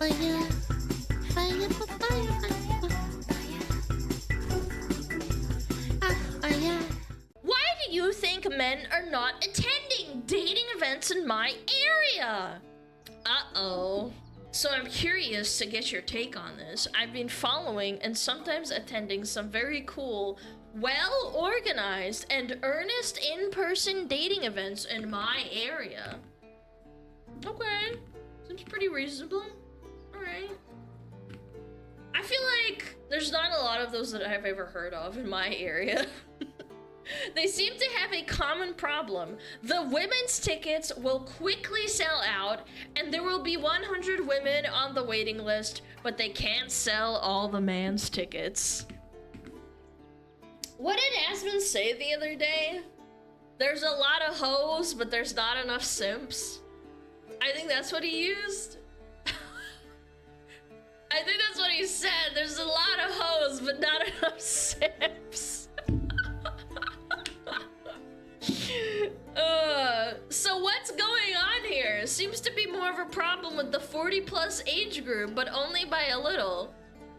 fire, fire for fire, fire. Why do you think men are not attending dating events in my area? Uh-oh. So I'm curious to get your take on this. I've been following and sometimes attending some very cool, well-organized and earnest in-person dating events in my area. Okay, seems pretty reasonable. Alright. I feel like there's not a lot of those that I've ever heard of in my area. They seem to have a common problem. The women's tickets will quickly sell out, and there will be 100 women on the waiting list, but they can't sell all the man's tickets. What did Asmund say the other day? There's a lot of hoes, but there's not enough simps. I think that's what he used. I think that's what he said. There's a lot of hoes, but not enough simps. So what's going on here? Seems to be more of a problem with the 40+ age group, but only by a little.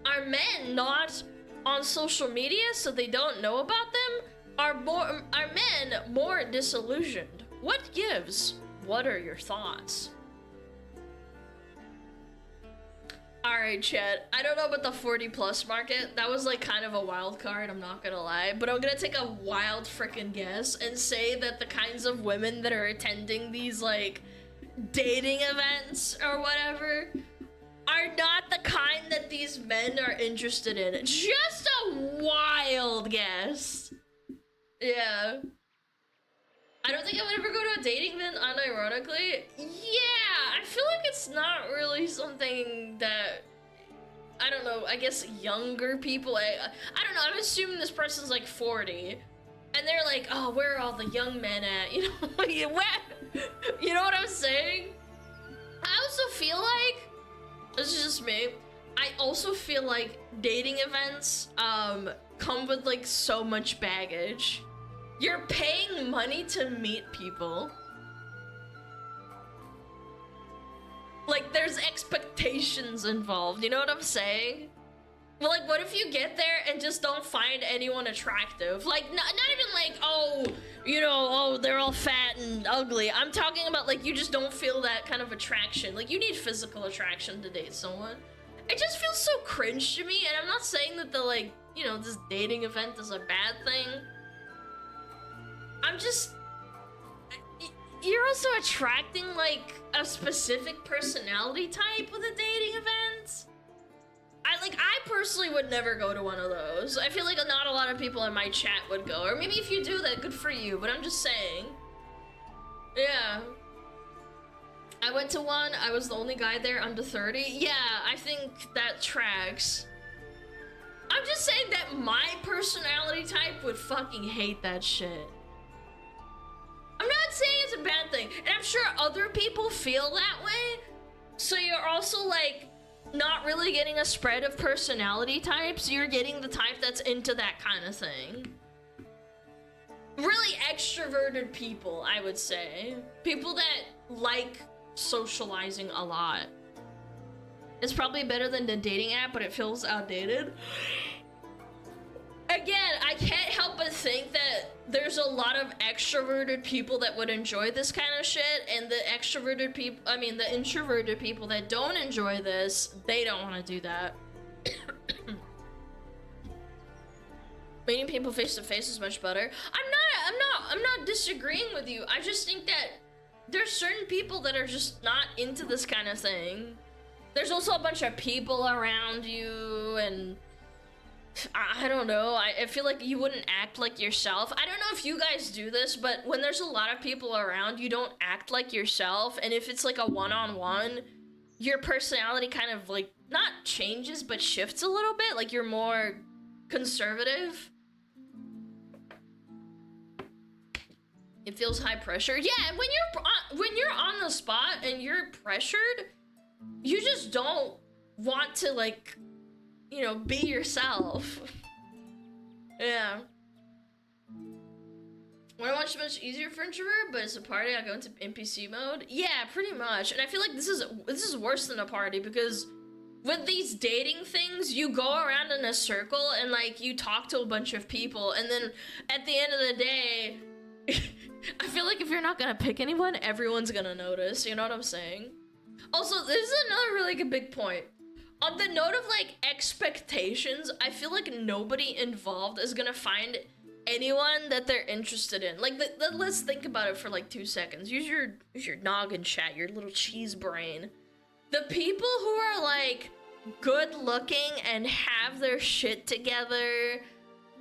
Are men not on social media so they don't know about them? Are men more disillusioned? What gives? What are your thoughts? Alright, chat. I don't know about the 40+ market. That was like kind of a wild card, I'm not gonna lie. But I'm gonna take a wild freaking guess and say that the kinds of women that are attending these like dating events or whatever are not the kind that these men are interested in. Just a wild guess. Yeah. I don't think I would ever go to a dating event unironically. Yeah, I feel like it's not really something that, I don't know, I guess younger people, I don't know, I'm assuming this person's like 40. And they're like, oh, where are all the young men at? You know, you know what I'm saying? I also feel like, this is just me, I also feel like dating events come with like so much baggage. You're paying money to meet people. Like, there's expectations involved, you know what I'm saying? Well, like, what if you get there and just don't find anyone attractive? Like, not even like, oh, you know, oh, they're all fat and ugly. I'm talking about, like, you just don't feel that kind of attraction. Like, you need physical attraction to date someone. It just feels so cringe to me, and I'm not saying that the, like, you know, this dating event is a bad thing. I'm just, you're also attracting like a specific personality type with a dating event. I personally would never go to one of those. I feel like not a lot of people in my chat would go, or maybe if you do that, good for you, but I'm just saying. Yeah. I went to one, I was the only guy there under 30. Yeah, I think that tracks. I'm just saying that my personality type would fucking hate that shit. I'm not saying it's a bad thing, and I'm sure other people feel that way, so you're also, like, not really getting a spread of personality types, you're getting the type that's into that kind of thing. Really extroverted people, I would say. People that like socializing a lot. It's probably better than the dating app, but it feels outdated. Again, I can't help but think that there's a lot of extroverted people that would enjoy this kind of shit, and the extroverted people, I mean, the introverted people that don't enjoy this, they don't want to do that. Meeting people face to face is much better. I'm not disagreeing with you. I just think that there's certain people that are just not into this kind of thing. There's also a bunch of people around you, and I don't know, I feel like you wouldn't act like yourself. I don't know if you guys do this, but when there's a lot of people around, you don't act like yourself, and if it's like a one-on-one, your personality kind of like, not changes, but shifts a little bit, like you're more conservative. It feels high pressure. Yeah, when you're on the spot and you're pressured, you just don't want to, like, you know, be yourself. Yeah. When I watch it, much easier for introvert, but it's a party, I go into NPC mode. Yeah, pretty much. And I feel like this is worse than a party, because with these dating things, you go around in a circle and like you talk to a bunch of people, and then at the end of the day, I feel like if you're not gonna pick anyone, everyone's gonna notice. You know what I'm saying? Also, this is another really good big point. On the note of like expectations, I feel like nobody involved is gonna find anyone that they're interested in. Like, let's think about it for like 2 seconds. Use your noggin, chat, your little cheese brain. The people who are like good looking and have their shit together,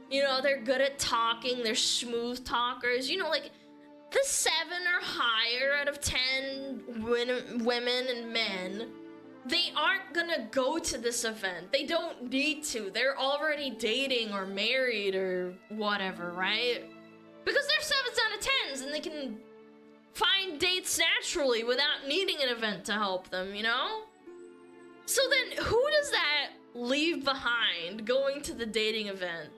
you know, they're good at talking, they're smooth talkers, you know, like the 7 or higher out of 10 women and men, they aren't gonna go to this event. They don't need to. They're already dating or married or whatever, right? Because they're 7s out of 10s and they can find dates naturally without needing an event to help them, you know? So then who does that leave behind going to the dating event?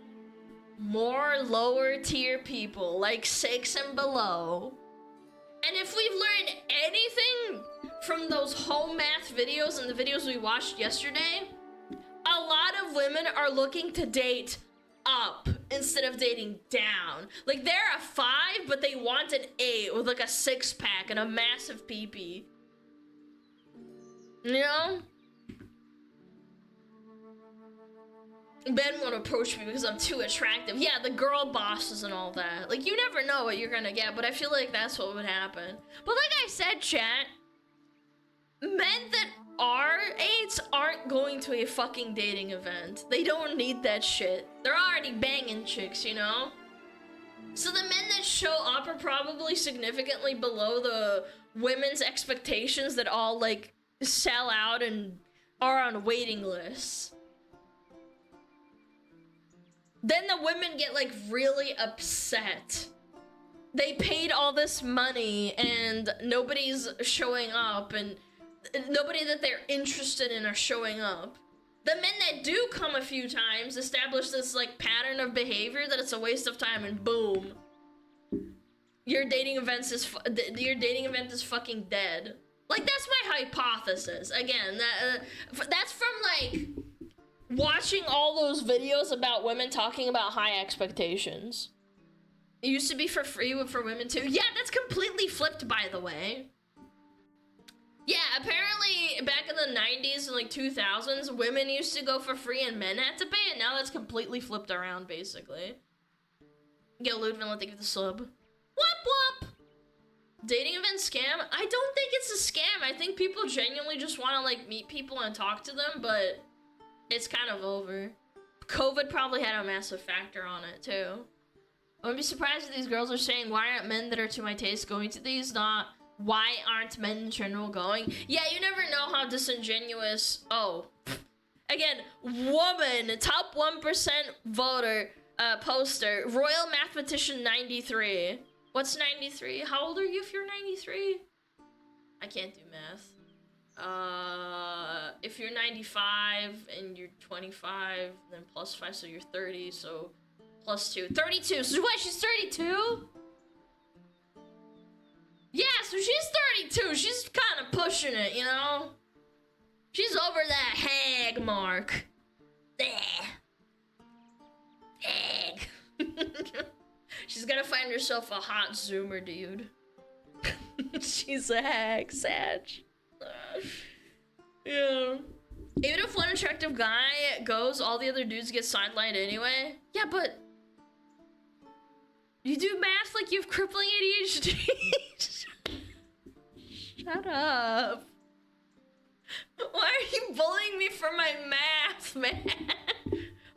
More lower tier people, like 6 and below. And if we've learned anything from those home math videos and the videos we watched yesterday, a lot of women are looking to date up instead of dating down. Like, they're a 5, but they want an 8 with like a 6-pack and a massive pee-pee. You know? Ben won't approach me because I'm too attractive. Yeah, the girl bosses and all that. Like, you never know what you're gonna get, but I feel like that's what would happen. But like I said, chat, men that are 8s aren't going to a fucking dating event. They don't need that shit. They're already banging chicks, you know? So the men that show up are probably significantly below the women's expectations that all, like, sell out and are on waiting lists. Then the women get, like, really upset. They paid all this money and nobody's showing up, and nobody that they're interested in are showing up. The men that do come a few times establish this, like, pattern of behavior that it's a waste of time, and boom. Your dating event is fucking dead. Like, that's my hypothesis. Again, that's from, like, watching all those videos about women talking about high expectations. It used to be for free for women too. Yeah, that's completely flipped, by the way. Yeah, apparently back in the 90s and like 2000s, women used to go for free and men had to pay, and now that's completely flipped around, basically. Yo, Ludvin, thank you for the sub. Wop wop! Dating event scam? I don't think it's a scam. I think people genuinely just want to like meet people and talk to them, but it's kind of over. COVID probably had a massive factor on it, too. I wouldn't be surprised if these girls are saying, why aren't men that are to my taste going to these? Not, why aren't men in general going? Yeah, you never know how disingenuous... Oh. Again, woman, top 1% voter, poster, Royal Mathematician 93. What's 93? How old are you if you're 93? I can't do math. If you're 95 and you're 25, then plus 5, so you're 30, so plus 2. 32, so what, she's 32? Yeah, so she's 32, she's kind of pushing it, you know? She's over that hag mark. Hag. She's gonna find herself a hot Zoomer dude. She's a hag, Sag. Yeah. Even if one attractive guy goes, all the other dudes get sidelined anyway. Yeah, but you do math like you have crippling ADHD. Shut up. Why are you bullying me for my math, man?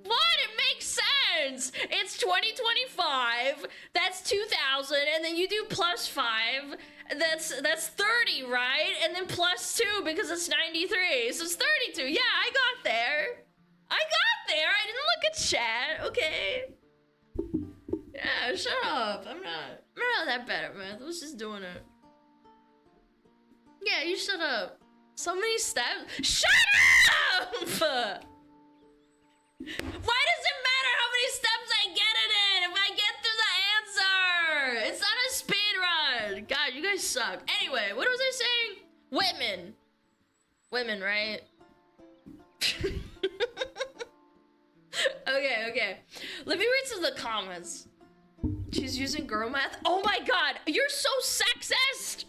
What? It makes sense. It's 2025. That's 2000, and then you do plus 5. That's 30, right? And then plus 2 because it's 93. So it's 32. Yeah, I got there. I didn't look at chat. Okay. Yeah, shut up. I'm not that bad at math. I was just doing it. Yeah, you shut up. So many steps. Shut up! Why does it matter how many steps I get it in if I get through the answer? It's not a speed run. God, you guys suck. Anyway, what was I saying? Women. Women, right? Okay. Let me read some of the comments. She's using girl math. Oh my god, you're so sexist!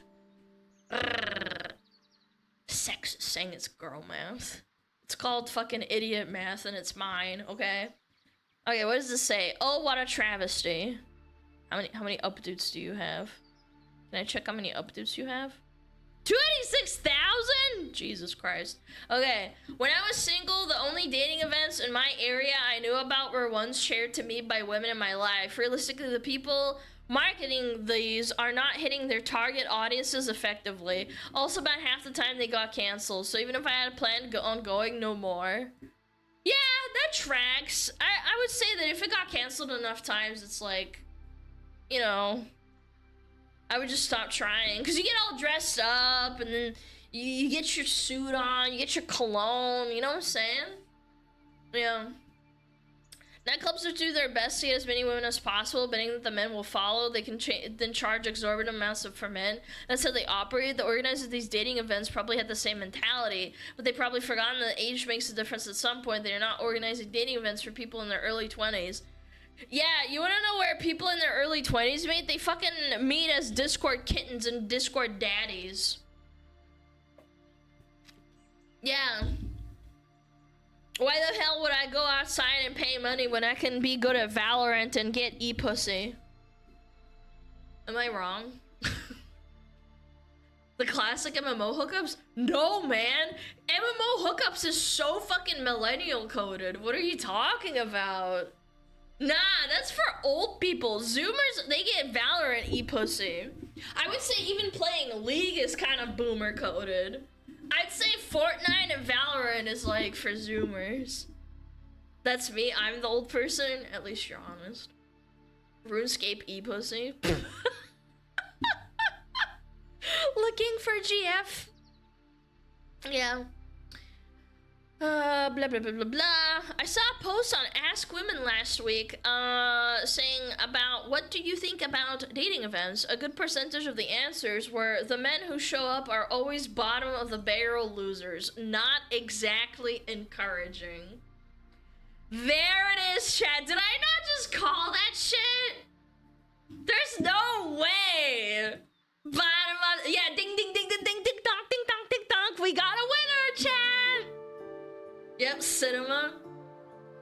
Sexist saying it's girl math. It's called fucking idiot math and it's mine, okay? Okay, what does this say? Oh, what a travesty. How many updates do you have? Can I check how many updates you have? 26,000? Jesus Christ. Okay, when I was single, the only dating events in my area I knew about were ones shared to me by women in my life. Realistically, the people marketing these are not hitting their target audiences effectively. Also, about half the time they got canceled, so even if I had a plan on going, no more. Yeah, that tracks. I would say that if it got canceled enough times, it's like, you know, I would just stop trying. Because you get all dressed up, and then you get your suit on, you get your cologne, you know what I'm saying? Yeah. Nightclubs are do their best to get as many women as possible, betting that the men will follow. They can then charge exorbitant amounts for men. That's how they operate. The organizers of these dating events probably had the same mentality, but they probably forgotten that age makes a difference at some point. They're not organizing dating events for people in their early 20s. Yeah, you wanna know where people in their early 20s meet? They fucking meet as Discord kittens and Discord daddies. Yeah. Why the hell would I go outside and pay money when I can be good at Valorant and get e-pussy? Am I wrong? The classic MMO hookups? No, man. MMO hookups is so fucking millennial coded. What are you talking about? Nah, that's for old people. Zoomers, they get Valorant e-pussy. I would say even playing League is kind of boomer coded. I'd say Fortnite and Valorant is like for Zoomers. That's me. I'm the old person. At least you're honest. RuneScape e-pussy. Looking for GF. Yeah. Blah, blah, blah, blah, blah. I saw a post on Ask Women last week, saying about what do you think about dating events? A good percentage of the answers were the men who show up are always bottom of the barrel losers. Not exactly encouraging. There it is, chat. Did I not just call that shit? There's no way. Bottom of, yeah, ding, ding, ding, ding, ding, ding, dong, ding, dong, ding, dong. We got a winner, chat. Yep, cinema.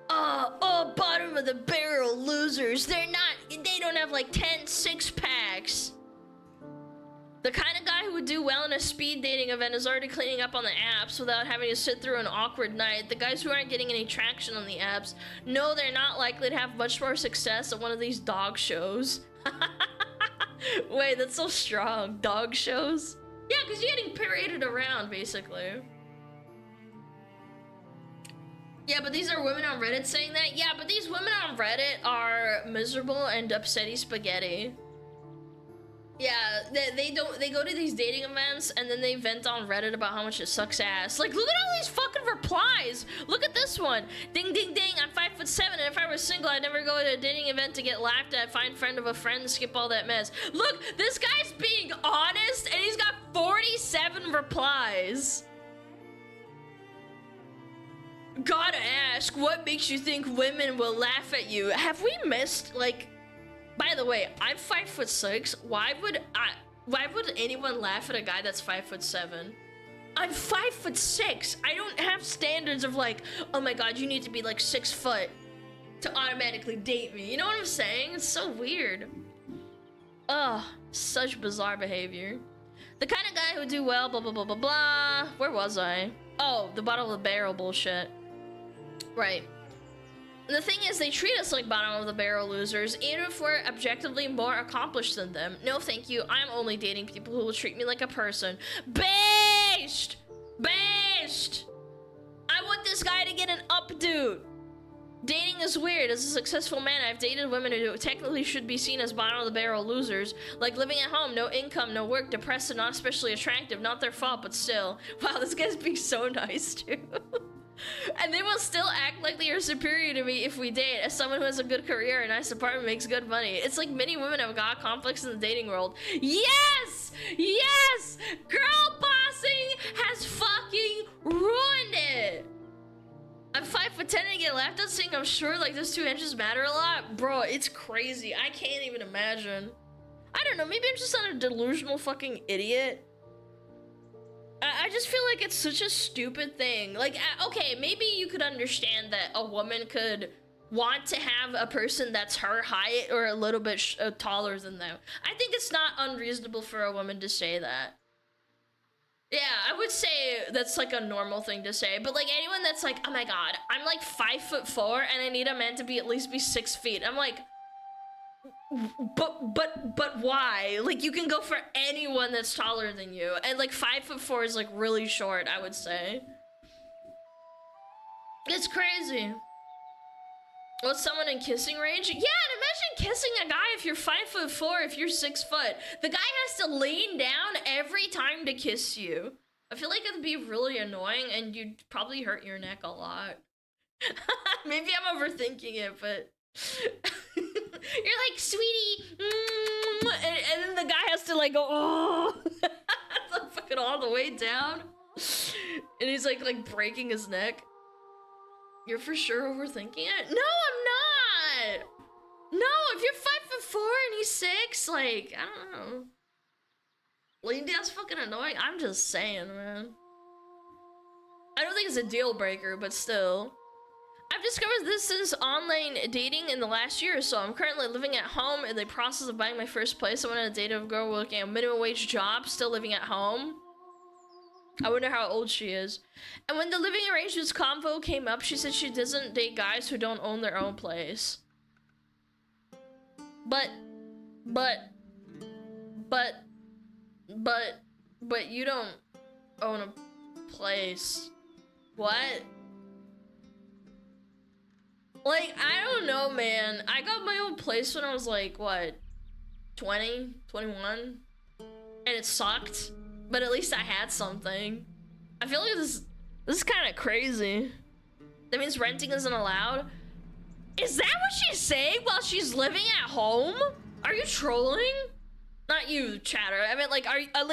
Oh, bottom of the barrel losers. They don't have like 10 six-packs. The kind of guy who would do well in a speed dating event is already cleaning up on the apps without having to sit through an awkward night. The guys who aren't getting any traction on the apps know they're not likely to have much more success at one of these dog shows. Wait, that's so strong. Dog shows? Yeah, because you're getting paraded around, basically. Yeah, but these are women on Reddit saying that? Yeah, but these women on Reddit are miserable and upsetty spaghetti. Yeah, they go to these dating events and then they vent on Reddit about how much it sucks ass. Like, look at all these fucking replies. Look at this one. Ding, ding, ding, I'm 5'7", and if I was single, I'd never go to a dating event to get laughed at, find friend of a friend, skip all that mess. Look, this guy's being honest and he's got 47 replies. Gotta ask, what makes you think women will laugh at you? Have we missed, like... By the way, I'm 5'6". Why would anyone laugh at a guy that's 5'7"? I'm 5'6". I don't have standards of like, oh my god, you need to be like 6 foot to automatically date me. You know what I'm saying? It's so weird. Ugh, such bizarre behavior. The kind of guy who would do well, blah, blah, blah, blah, blah. Where was I? Oh, the bottom of the barrel bullshit. Right. The thing is, they treat us like bottom of the barrel losers, even if we're objectively more accomplished than them. No, thank you. I'm only dating people who will treat me like a person. Based! Based! I want this guy to get an updo. Dating is weird. As a successful man, I've dated women who technically should be seen as bottom of the barrel losers. Like living at home, no income, no work, depressed and not especially attractive. Not their fault, but still. Wow, this guy's being so nice, too. And they will still act like they are superior to me if we date, as someone who has a good career, a nice apartment, makes good money. It's like many women have got conflicts in the dating world. Yes! Yes! Girl bossing has fucking ruined it! I'm 5'10" and get laughed at saying I'm short, like those 2 inches matter a lot? Bro, it's crazy. I can't even imagine. I don't know, maybe I'm just not a delusional fucking idiot. I just feel like it's such a stupid thing. Like, okay, maybe you could understand that a woman could want to have a person that's her height or a little bit taller than them. I think it's not unreasonable for a woman to say that. Yeah, I would say that's like a normal thing to say, but like anyone that's like, oh my god, I'm like 5'4" and I need a man to be at least 6 feet. I'm like, but why? Like, you can go for anyone that's taller than you, and like 5'4" is like really short, I would say. It's crazy. Was someone in kissing range? Yeah, and imagine kissing a guy if you're 5'4", if you're 6 foot. The guy has to lean down every time to kiss you. I feel like it'd be really annoying and you'd probably hurt your neck a lot. Maybe I'm overthinking it, but you're like, sweetie, and then the guy has to like go, oh, fucking all the way down, and he's like breaking his neck. You're for sure overthinking it? No, I'm not. No, if you're 5'4" and he's 6, like, I don't know. Lean down's fucking annoying. I'm just saying, man. I don't think it's a deal breaker, but still. I've discovered this since online dating in the last year or so. I'm currently living at home in the process of buying my first place. I went on a date of a girl working a minimum wage job, still living at home. I wonder how old she is. And when the living arrangements convo came up, she said she doesn't date guys who don't own their own place. But you don't own a place. What? Like, I don't know, man. I got my own place when I was like, what? 20, 21? And it sucked. But at least I had something. I feel like this is kind of crazy. That means renting isn't allowed? Is that what she's saying while she's living at home? Are you trolling? Not you, chatter. I mean, like,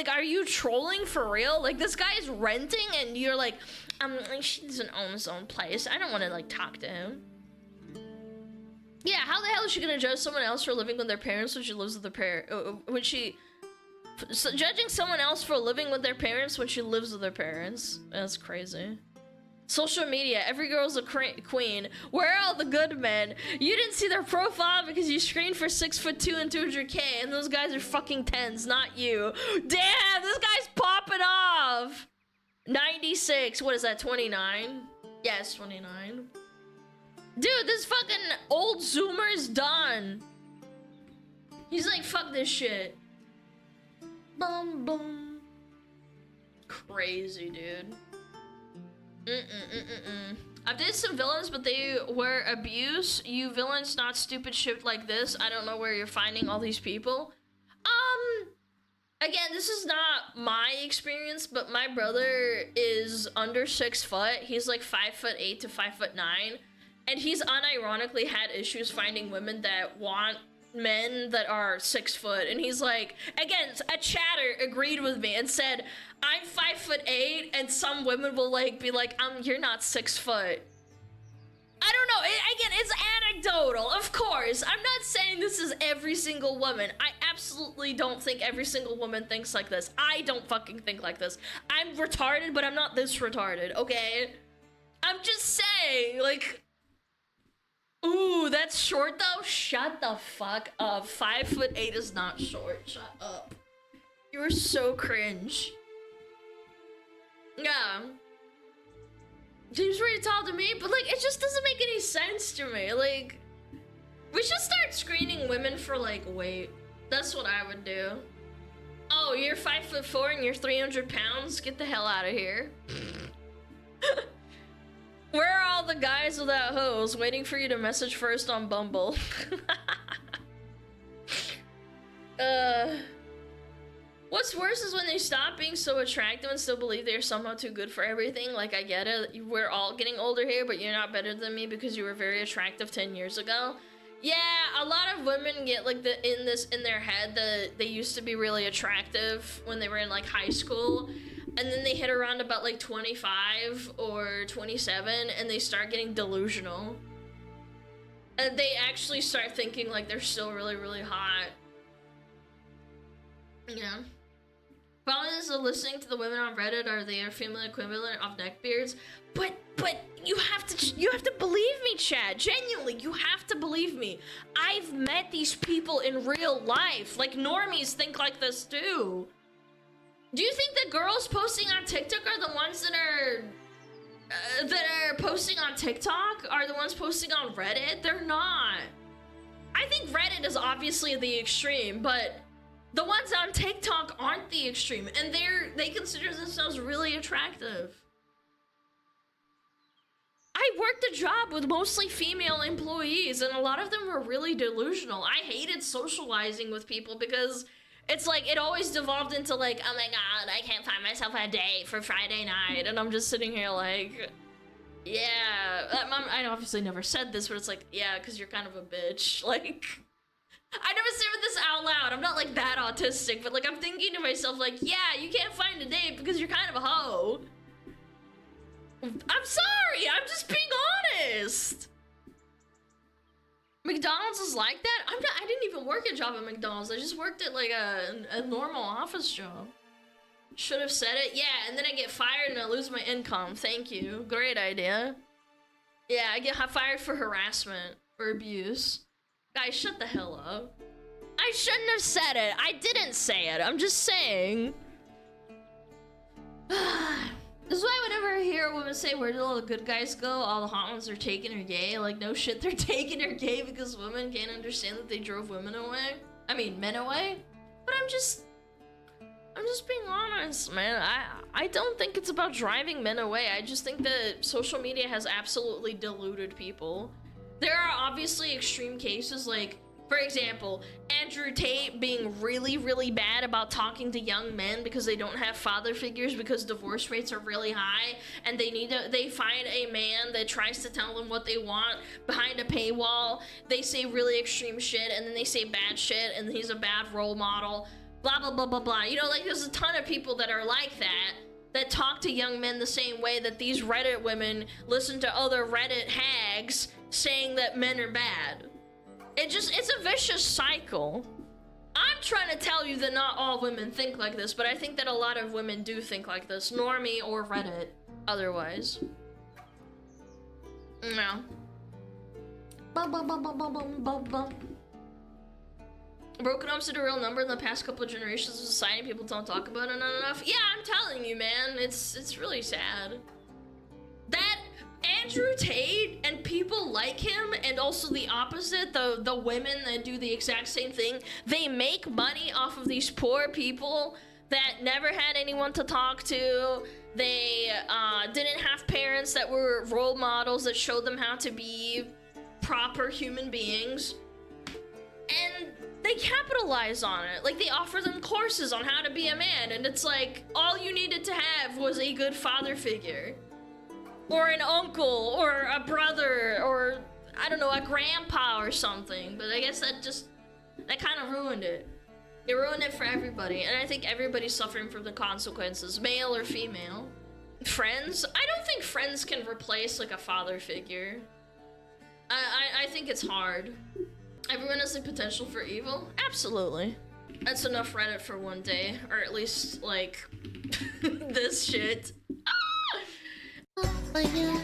are you trolling for real? Like, this guy is renting and you're like, she doesn't own his own place. I don't want to, like, talk to him. Yeah, how the hell is she gonna judge someone else for living with their parents when she lives with their judging someone else for living with their parents when she lives with their parents? That's crazy. Social media, every girl's a queen. Where are all the good men? You didn't see their profile because you screened for 6'2" and 200K, and those guys are fucking 10s, not you. Damn, this guy's popping off. 96, what is that, 29? Yes, 29. Dude, this fucking old zoomer is done. He's like, fuck this shit. Bum bum. Crazy, dude. I've dated some villains, but they were abuse. You villains, not stupid shit like this. I don't know where you're finding all these people. Again, this is not my experience, but my brother is under 6 foot. He's like 5'8" to 5'9", and he's unironically had issues finding women that want men that are 6 foot, and he's like, again, a chatter agreed with me and said, I'm 5'8", and some women will like be like, you're not 6 foot. I don't know, again, it's anecdotal, of course. I'm not saying this is every single woman. I absolutely don't think every single woman thinks like this. I don't fucking think like this. I'm retarded, but I'm not this retarded, okay? I'm just saying, like, ooh, that's short though? Shut the fuck up. 5'8" is not short. Shut up. You're so cringe. Yeah. Seems pretty tall to me, but like, it just doesn't make any sense to me. Like, we should start screening women for like weight. That's what I would do. Oh, you're 5'4" and you're 300 pounds? Get the hell out of here. Where are all the guys without hoes waiting for you to message first on Bumble? What's worse is when they stop being so attractive and still believe they're somehow too good for everything. Like, I get it. We're all getting older here, but you're not better than me because you were very attractive 10 years ago. Yeah, a lot of women get like in their head that they used to be really attractive when they were in like high school. and then they hit around about like 25 or 27 and they start getting delusional. And they actually start thinking like they're still really, really hot. Yeah. Problem is, listening to the women on Reddit are their female equivalent of neckbeards. But you have to believe me, Chad. Genuinely, you have to believe me. I've met these people in real life. Like, normies think like this too. Do you think the girls posting on TikTok are the ones that are posting on TikTok? Are the ones posting on Reddit? They're not. I think Reddit is obviously the extreme, but the ones on TikTok aren't the extreme, and they consider themselves really attractive. I worked a job with mostly female employees, and a lot of them were really delusional. I hated socializing with people because it's like, it always devolved into like, oh my god, I can't find myself a date for Friday night, and I'm just sitting here like, yeah, I obviously never said this, but it's like, yeah, because you're kind of a bitch, like, I never said this out loud, I'm not like that autistic, but like, I'm thinking to myself like, yeah, you can't find a date because you're kind of a hoe. I'm sorry, I'm just being honest. McDonald's is like that? I didn't even work a job at McDonald's. I just worked at like a normal office job. Should have said it. Yeah, and then I get fired and I lose my income. Thank you. Great idea. Yeah, I get fired for harassment or abuse. Guys, shut the hell up. I shouldn't have said it. I didn't say it. I'm just saying. This is why whenever I hear a woman say, where did all the good guys go? All the hot ones are taken or gay. Like, no shit, they're taken or gay because women can't understand that they drove women away. I mean, men away. But I'm just being honest, man. I don't think it's about driving men away. I just think that social media has absolutely deluded people. There are obviously extreme cases, like, for example, Andrew Tate being really, really bad about talking to young men because they don't have father figures because divorce rates are really high and they find a man that tries to tell them what they want behind a paywall. They say really extreme shit and then they say bad shit and he's a bad role model, blah, blah, blah, blah, blah. You know, like, there's a ton of people that are like that talk to young men the same way that these Reddit women listen to other Reddit hags saying that men are bad. It's a vicious cycle. I'm trying to tell you that not all women think like this, but I think that a lot of women do think like this, normie or Reddit, otherwise. No. Broken up's a real number in the past couple of generations of society. People don't talk about it enough. Yeah, I'm telling you, man, it's really sad. That Andrew Tate and people like him, and also the opposite, the women that do the exact same thing, they make money off of these poor people that never had anyone to talk to. They didn't have parents that were role models that showed them how to be proper human beings, and they capitalize on it. Like, they offer them courses on how to be a man, and it's like, all you needed to have was a good father figure. Or an uncle, or a brother, or, I don't know, a grandpa or something. But I guess that kind of ruined it. It ruined it for everybody, and I think everybody's suffering from the consequences, male or female. Friends? I don't think friends can replace, like, a father figure. I think it's hard. Everyone has the potential for evil? Absolutely. That's enough Reddit for one day, or at least, like, this shit. Oh, yeah.